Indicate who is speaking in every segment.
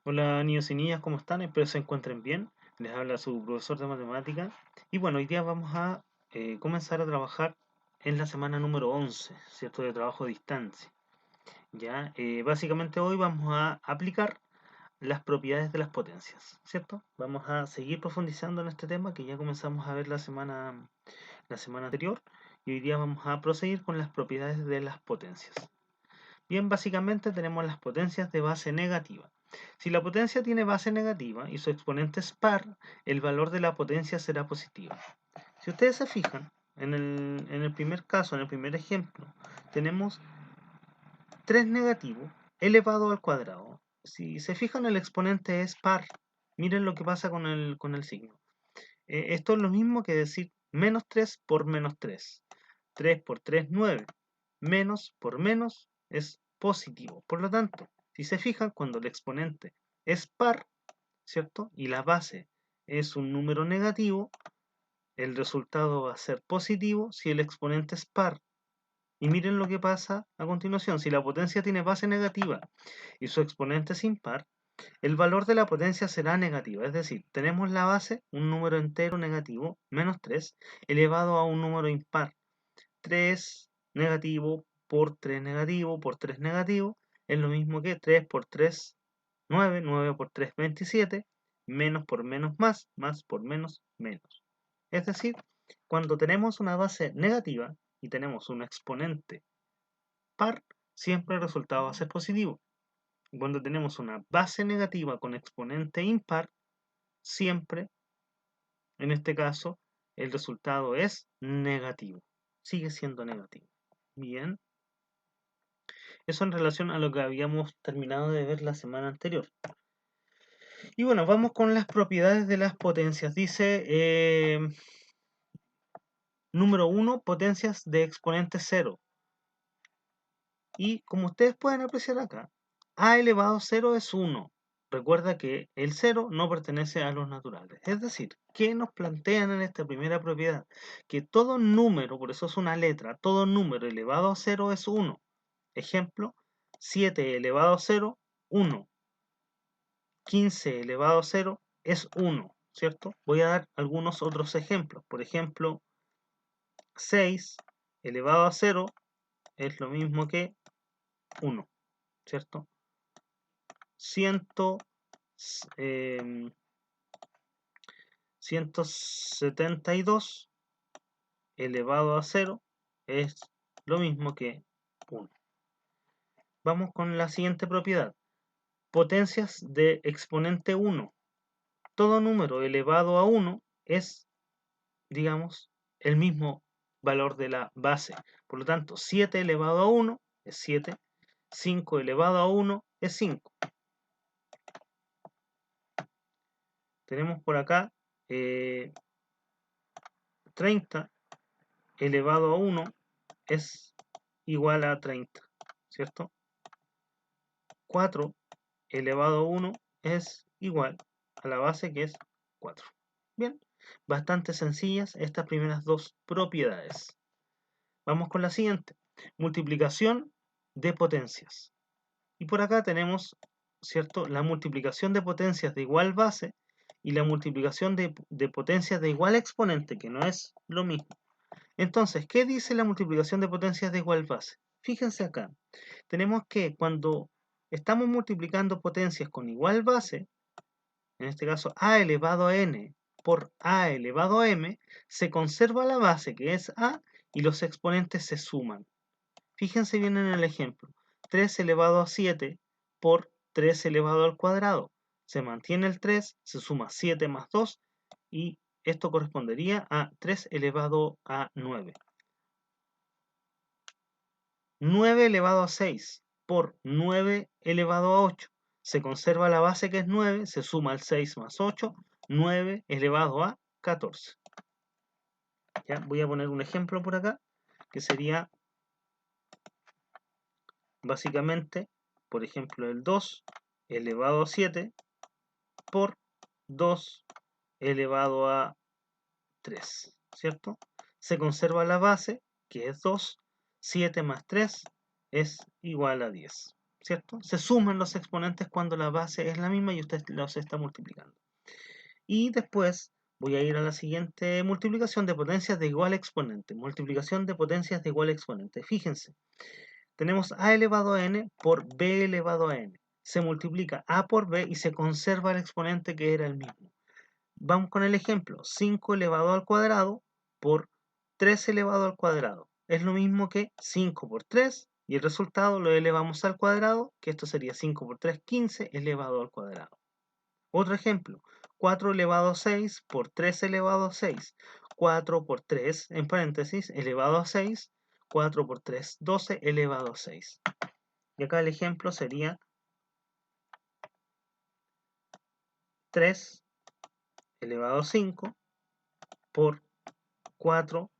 Speaker 1: Hola niños y niñas, ¿cómo están? Espero se encuentren bien. Les habla su profesor de matemática. Y bueno, hoy día vamos a comenzar a trabajar en la semana número 11, ¿cierto? De trabajo a distancia. Ya, básicamente hoy vamos a aplicar las propiedades de las potencias, ¿cierto? Vamos a seguir profundizando en este tema que ya comenzamos a ver la semana anterior. Y hoy día vamos a proseguir con las propiedades de las potencias. Bien, básicamente tenemos las potencias de base negativa. Si la potencia tiene base negativa y su exponente es par, el valor de la potencia será positivo. Si ustedes se fijan, en el primer caso, en el primer ejemplo, tenemos 3 negativo elevado al cuadrado. Si se fijan, el exponente es par. Miren lo que pasa con el signo. Esto es lo mismo que decir menos 3 por menos 3. 3 por 3, 9. Menos por menos es positivo. Por lo tanto, si se fijan, cuando el exponente es par, ¿cierto? Y la base es un número negativo, el resultado va a ser positivo si el exponente es par. Y miren lo que pasa a continuación. Si la potencia tiene base negativa y su exponente es impar, el valor de la potencia será negativa, es decir, tenemos la base, un número entero negativo, menos 3, elevado a un número impar. 3 negativo por 3 negativo por 3 negativo es lo mismo que 3 por 3, 9, 9 por 3, 27, menos por menos más por menos menos. Es decir, cuando tenemos una base negativa y tenemos un exponente par, siempre el resultado va a ser positivo. Cuando tenemos una base negativa con exponente impar, siempre, en este caso, el resultado es negativo. Sigue siendo negativo. Bien, eso en relación a lo que habíamos terminado de ver la semana anterior. Y bueno, vamos con las propiedades de las potencias. Dice, número 1, potencias de exponente 0. Y como ustedes pueden apreciar acá, a elevado a 0 es 1. Recuerda que el 0 no pertenece a los naturales. Es decir, ¿qué nos plantean en esta primera propiedad? Que todo número, por eso es una letra, todo número elevado a 0 es 1. Ejemplo, 7 elevado a 0, 1. 15 elevado a 0 es 1, ¿cierto? Voy a dar algunos otros ejemplos. Por ejemplo, 6 elevado a 0 es lo mismo que 1, ¿cierto? 172 elevado a 0 es lo mismo que 1. Vamos con la siguiente propiedad. Potencias de exponente 1. Todo número elevado a 1 es, digamos, el mismo valor de la base. Por lo tanto, 7 elevado a 1 es 7. 5 elevado a 1 es 5. Tenemos por acá 30 elevado a 1 es igual a 30, ¿cierto? 4 elevado a 1 es igual a la base que es 4. Bien, bastante sencillas estas primeras dos propiedades. Vamos con la siguiente. Multiplicación de potencias. Y por acá tenemos, ¿cierto?, la multiplicación de potencias de igual base y la multiplicación de potencias de igual exponente, que no es lo mismo. Entonces, ¿qué dice la multiplicación de potencias de igual base? Fíjense acá. Tenemos que cuando estamos multiplicando potencias con igual base, en este caso a elevado a n por a elevado a m, se conserva la base que es a y los exponentes se suman. Fíjense bien en el ejemplo. 3 elevado a 7 por 3 elevado al cuadrado. Se mantiene el 3, se suma 7 más 2 y esto correspondería a 3 elevado a 9. 9 elevado a 6 por 9 elevado a 8. Se conserva la base que es 9, se suma el 6 más 8, 9 elevado a 14. ¿Ya? Voy a poner un ejemplo por acá, que sería básicamente, por ejemplo, el 2 elevado a 7 por 2 elevado a 3, ¿cierto? Se conserva la base, que es 2, 7 más 3 es igual a 10. ¿cierto? Se suman los exponentes cuando la base es la misma y usted los está multiplicando. Y después voy a ir a la siguiente multiplicación de potencias de igual exponente. Multiplicación de potencias de igual exponente. Fíjense, tenemos a elevado a n por b elevado a n. Se multiplica a por b y se conserva el exponente que era el mismo. Vamos con el ejemplo. 5 elevado al cuadrado por 3 elevado al cuadrado. Es lo mismo que 5 por 3 y el resultado lo elevamos al cuadrado, que esto sería 5 por 3, 15 elevado al cuadrado. Otro ejemplo, 4 elevado a 6 por 3 elevado a 6. 4 por 3, en paréntesis, elevado a 6. 4 por 3, 12 elevado a 6. Y acá el ejemplo sería 3 elevado a 5 por 4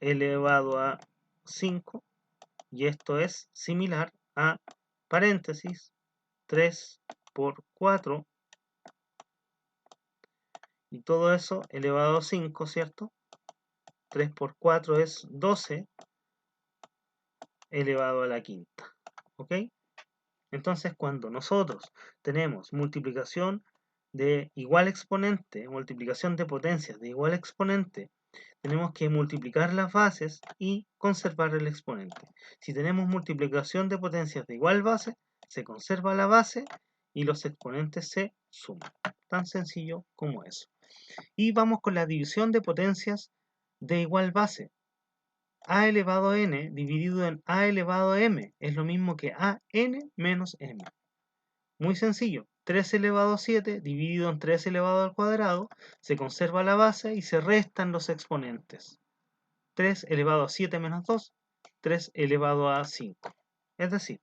Speaker 1: elevado a 5. Y esto es similar a paréntesis 3 por 4 y todo eso elevado a 5, ¿cierto? 3 por 4 es 12 elevado a la quinta, ¿ok? Entonces, cuando nosotros tenemos multiplicación de igual exponente, multiplicación de potencias de igual exponente, tenemos que multiplicar las bases y conservar el exponente. Si tenemos multiplicación de potencias de igual base, se conserva la base y los exponentes se suman. Tan sencillo como eso. Y vamos con la división de potencias de igual base. A elevado a n dividido en a elevado a m es lo mismo que a n menos m. Muy sencillo. 3 elevado a 7 dividido en 3 elevado al cuadrado, se conserva la base y se restan los exponentes. 3 elevado a 7 menos 2, 3 elevado a 5. Es decir,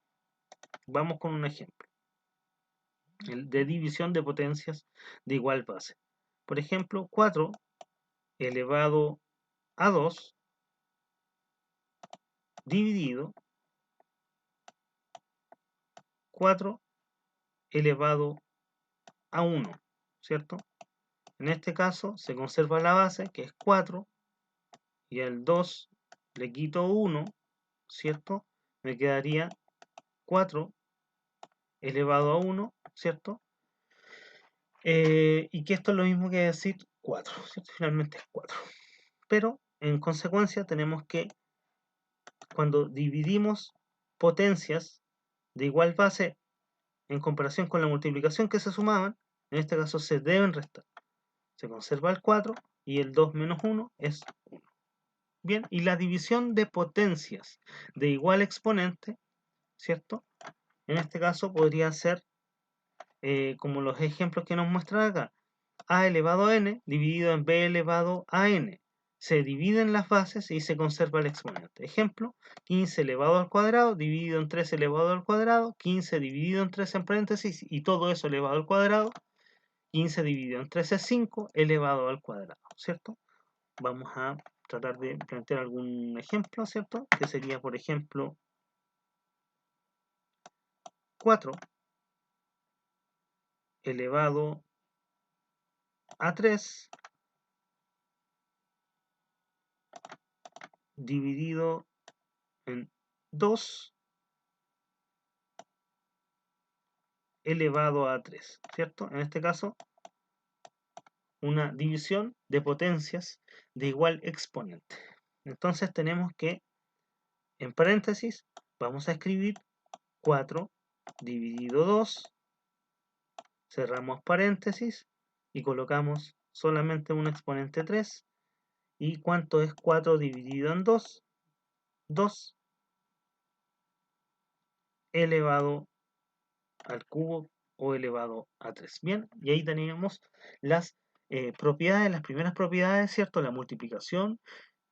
Speaker 1: vamos con un ejemplo de división de potencias de igual base. Por ejemplo, 4 elevado a 2 dividido 4 elevado a 1, ¿cierto? En este caso se conserva la base, que es 4, y al 2 le quito 1, ¿cierto? Me quedaría 4 elevado a 1, ¿cierto? Y que esto es lo mismo que decir 4, ¿cierto? Finalmente es 4. Pero, en consecuencia, tenemos que, cuando dividimos potencias de igual base en comparación con la multiplicación que se sumaban, en este caso se deben restar. Se conserva el 4 y el 2 menos 1 es 1. Bien, y la división de potencias de igual exponente, ¿cierto? En este caso podría ser como los ejemplos que nos muestran acá. A elevado a n dividido en b elevado a n. Se dividen las bases y se conserva el exponente. Ejemplo, 15 elevado al cuadrado dividido en 3 elevado al cuadrado, 15 dividido en 3 en paréntesis y todo eso elevado al cuadrado. 15 dividido en 3 es 5 elevado al cuadrado, ¿cierto? Vamos a tratar de plantear algún ejemplo, ¿cierto? Que sería, por ejemplo, 4 elevado a 3 dividido en 2 elevado a 3, ¿cierto? En este caso, una división de potencias de igual exponente. Entonces tenemos que, en paréntesis, vamos a escribir 4 dividido 2, cerramos paréntesis y colocamos solamente un exponente 3. ¿Y cuánto es 4 dividido en 2? 2 elevado al cubo o elevado a 3. Bien, y ahí teníamos las propiedades, las primeras propiedades, ¿cierto? La multiplicación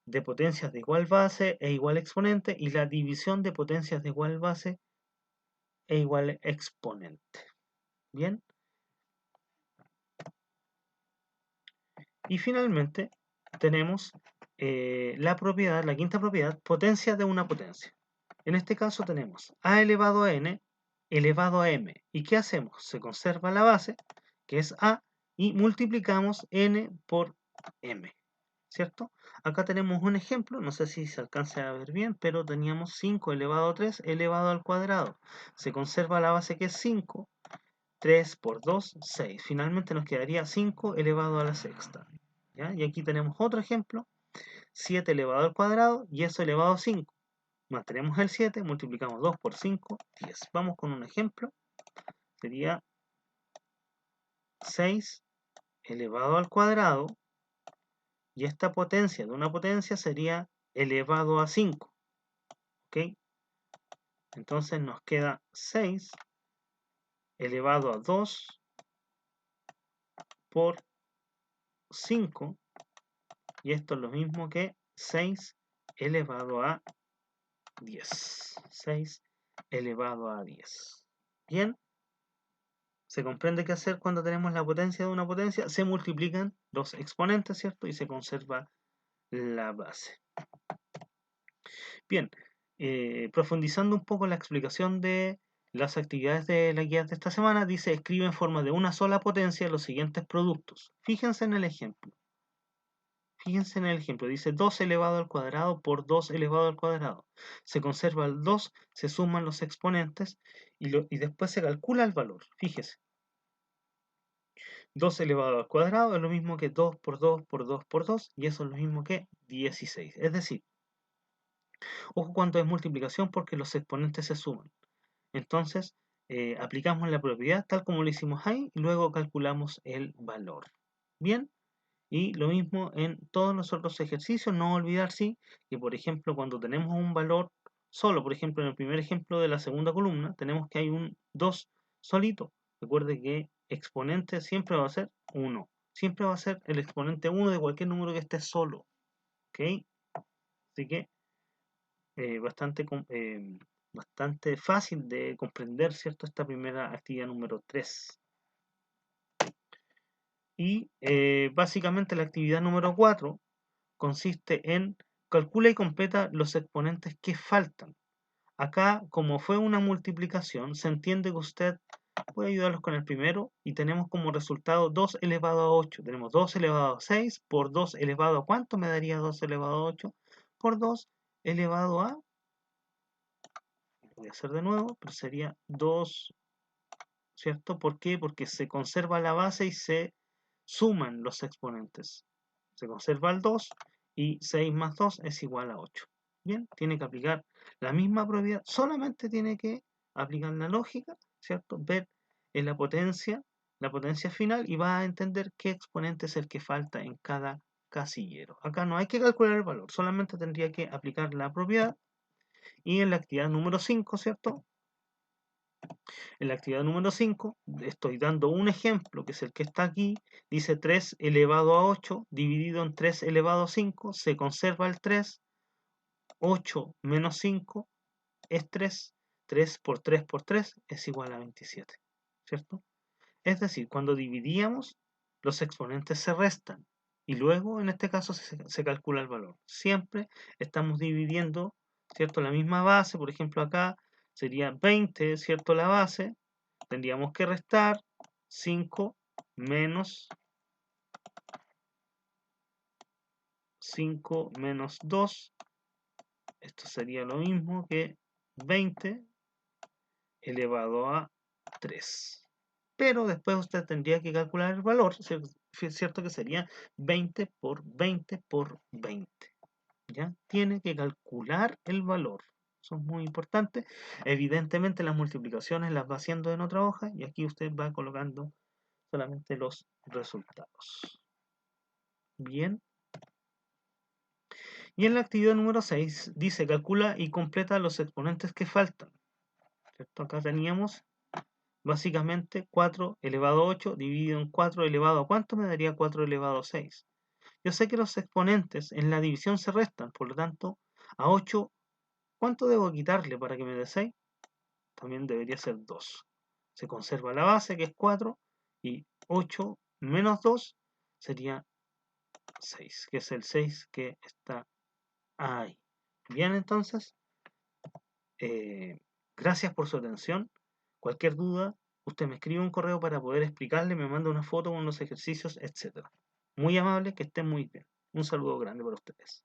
Speaker 1: de potencias de igual base e igual exponente y la división de potencias de igual base e igual exponente. Bien. Y finalmente tenemos la propiedad, la quinta propiedad, potencia de una potencia. En este caso tenemos a elevado a n elevado a m. ¿Y qué hacemos? Se conserva la base, que es a, y multiplicamos n por m. ¿cierto? Acá tenemos un ejemplo, no sé si se alcanza a ver bien, pero teníamos 5 elevado a 3 elevado al cuadrado. Se conserva la base que es 5, 3 por 2, 6. Finalmente nos quedaría 5 elevado a la sexta. ¿Ya? Y aquí tenemos otro ejemplo, 7 elevado al cuadrado y eso elevado a 5. Mantenemos el 7, multiplicamos 2 por 5, 10. Vamos con un ejemplo, sería 6 elevado al cuadrado y esta potencia de una potencia sería elevado a 5. ¿Ok? Entonces nos queda 6 elevado a 2 por 5 y esto es lo mismo que 6 elevado a 10. 6 elevado a 10. Bien, se comprende qué hacer cuando tenemos la potencia de una potencia. Se multiplican los exponentes, ¿cierto? Y se conserva la base. Bien, profundizando un poco en la explicación de las actividades de la guía de esta semana, dice, escribe en forma de una sola potencia los siguientes productos. Fíjense en el ejemplo. Fíjense en el ejemplo, dice 2 elevado al cuadrado por 2 elevado al cuadrado. Se conserva el 2, se suman los exponentes y después se calcula el valor. Fíjese, 2 elevado al cuadrado es lo mismo que 2 por 2 por 2 por 2 y eso es lo mismo que 16. Es decir, ojo cuando es multiplicación porque los exponentes se suman. Entonces, aplicamos la propiedad tal como lo hicimos ahí y luego calculamos el valor. Bien, y lo mismo en todos los otros ejercicios, no olvidar sí que por ejemplo cuando tenemos un valor solo, por ejemplo en el primer ejemplo de la segunda columna, tenemos que hay un 2 solito. Recuerde que exponente siempre va a ser 1. Siempre va a ser el exponente 1 de cualquier número que esté solo. ¿Ok? Así que bastante fácil de comprender, ¿cierto? Esta primera actividad número 3. Y básicamente la actividad número 4 consiste en calcula y completa los exponentes que faltan. Acá, como fue una multiplicación, se entiende que usted puede ayudarlos con el primero y tenemos como resultado 2 elevado a 8. Tenemos 2 elevado a 6 por 2 elevado a ¿cuánto me daría 2 elevado a 8? Por 2 elevado a, voy a hacer de nuevo, pero sería 2, ¿cierto? ¿Por qué? Porque se conserva la base y se suman los exponentes. Se conserva el 2 y 6 más 2 es igual a 8. Bien, tiene que aplicar la misma propiedad, solamente tiene que aplicar la lógica, ¿cierto? Ver en la potencia final y va a entender qué exponente es el que falta en cada casillero. Acá no hay que calcular el valor, solamente tendría que aplicar la propiedad y en la actividad número 5, ¿cierto? En la actividad número 5 estoy dando un ejemplo, que es el que está aquí. Dice 3 elevado a 8 dividido en 3 elevado a 5. Se conserva el 3. 8 menos 5 es 3. 3 por 3 por 3 es igual a 27. ¿Cierto? Es decir, cuando dividíamos, los exponentes se restan. Y luego, en este caso, se calcula el valor. Siempre estamos dividiendo, ¿cierto? La misma base, por ejemplo, acá sería 20, ¿cierto? La base. Tendríamos que restar 5 menos 5 menos 2. Esto sería lo mismo que 20 elevado a 3. Pero después usted tendría que calcular el valor, ¿cierto? Que sería 20 por 20 por 20. ¿Ya? Tiene que calcular el valor. Eso es muy importante. Evidentemente las multiplicaciones las va haciendo en otra hoja y aquí usted va colocando solamente los resultados. Bien. Y en la actividad número 6 dice calcula y completa los exponentes que faltan. ¿Cierto? Acá teníamos básicamente 4 elevado a 8 dividido en 4 elevado a ¿cuánto me daría 4 elevado a 6? Yo sé que los exponentes en la división se restan, por lo tanto, a 8, ¿cuánto debo quitarle para que me dé 6? También debería ser 2. Se conserva la base, que es 4, y 8 menos 2 sería 6, que es el 6 que está ahí. Bien, entonces, gracias por su atención. Cualquier duda, usted me escribe un correo para poder explicarle, me manda una foto con los ejercicios, etc. Muy amable, que estén muy bien. Un saludo grande para ustedes.